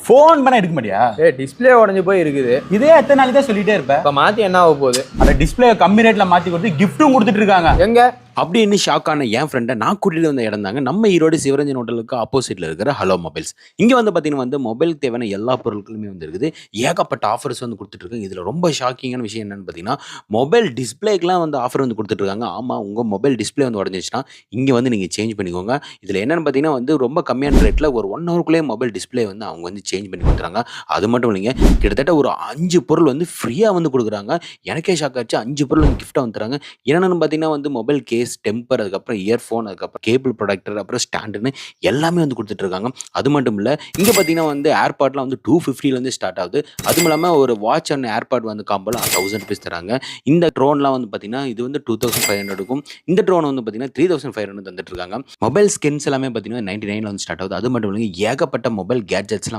Phone பண்ண எடுக்க மாட்டியா? டிஸ்பிளே உடஞ்சு போய் இருக்குது. இதே எத்தனை நாளைக்கு தான் சொல்லிட்டே இருப்ப? இப்ப மாத்தி என்ன ஆக போகுது? அந்த டிஸ்பிளே கம்மி ரேட்ல மாத்தி கொடுத்து கிஃப்ட்டும் கொடுத்துட்டு இருக்காங்க. எங்க அப்படின்னு ஷாக்கான என் ஃப்ரெண்டை நான் கூட்டிகிட்டு வந்த இடம் தாங்க நம்ம ஈரோடு சிவரஞ்சன் ஹோட்டலுக்கு ஆப்போசிட்டில் இருக்கிற ஹலோ மொபைல்ஸ். இங்கே வந்து பார்த்தீங்கன்னா வந்து மொபைலுக்கு தேவையான எல்லா பொருட்களுமே வந்து இருக்குது. ஏகப்பட்ட ஆஃபர்ஸ் வந்து கொடுத்துட்ருக்காங்க. இதில் ரொம்ப ஷாக்கிங்கான விஷயம் என்னென்னு பார்த்தீங்கன்னா, மொபைல் டிஸ்பிளேக்கெலாம் வந்து ஆஃபர் வந்து கொடுத்துட்ருக்காங்க. ஆமாம், உங்கள் மொபைல் டிஸ்பிளே வந்து உடஞ்சிச்சுன்னா இங்கே வந்து நீங்கள் சேஞ்ச் பண்ணிக்கோங்க. இதில் என்னென்னு பார்த்தீங்கன்னா வந்து ரொம்ப கம்மியான ரேட்டில் ஒரு 1 ஹவருக்குள்ளேயே மொபைல் டிஸ்பிளே வந்து அவங்க வந்து சேஞ்ச் பண்ணி கொடுத்துறாங்க. அது மட்டும் இல்லைங்க, கிட்டத்தட்ட ஒரு 5 பொருள் வந்து ஃப்ரீயாக வந்து கொடுக்குறாங்க. எனக்கே ஷாக் ஆச்சு. 5 பொருள் வந்து கிஃப்ட்டாக வந்து தராங்க. என்னென்னு பார்த்தீங்கன்னா வந்து மொபைல் கேஸ், டெம்பர், அதுக்கப்புறம் இயர்ஃபோன், அதுக்கப்புறம் கேபிள் ப்ரொடக்டர், அப்புறம் ஸ்டாண்டுன்னு எல்லாமே வந்து கொடுத்துட்டு இருக்காங்க. அது மட்டும் இல்லை, இங்கே பார்த்தீங்கன்னா வந்து ஏர்பாட்லாம் வந்து 250 ஸ்டார்ட் ஆகுது. அதுவும் இல்லாமல் ஒரு வாட்ச் அண்ட் ஏர்பாட் வந்து காம்போல 1000 ருபீஸ் தராங்க. இந்த ட்ரோன்லாம் வந்து பார்த்தீங்கன்னா இது வந்து 2500 இருக்கும். இந்த ட்ரோன் வந்து பார்த்தீங்கன்னா 3500 தந்துட்டு இருக்காங்க. மொபைல் ஸ்கின்ஸ் எல்லாமே பார்த்தீங்கன்னா 99 வந்து ஸ்டார்ட் ஆகுது. அது மட்டும் இல்லைங்க, ஏகப்பட்ட மொபைல் கேட்ஜெட்ஸ்லாம்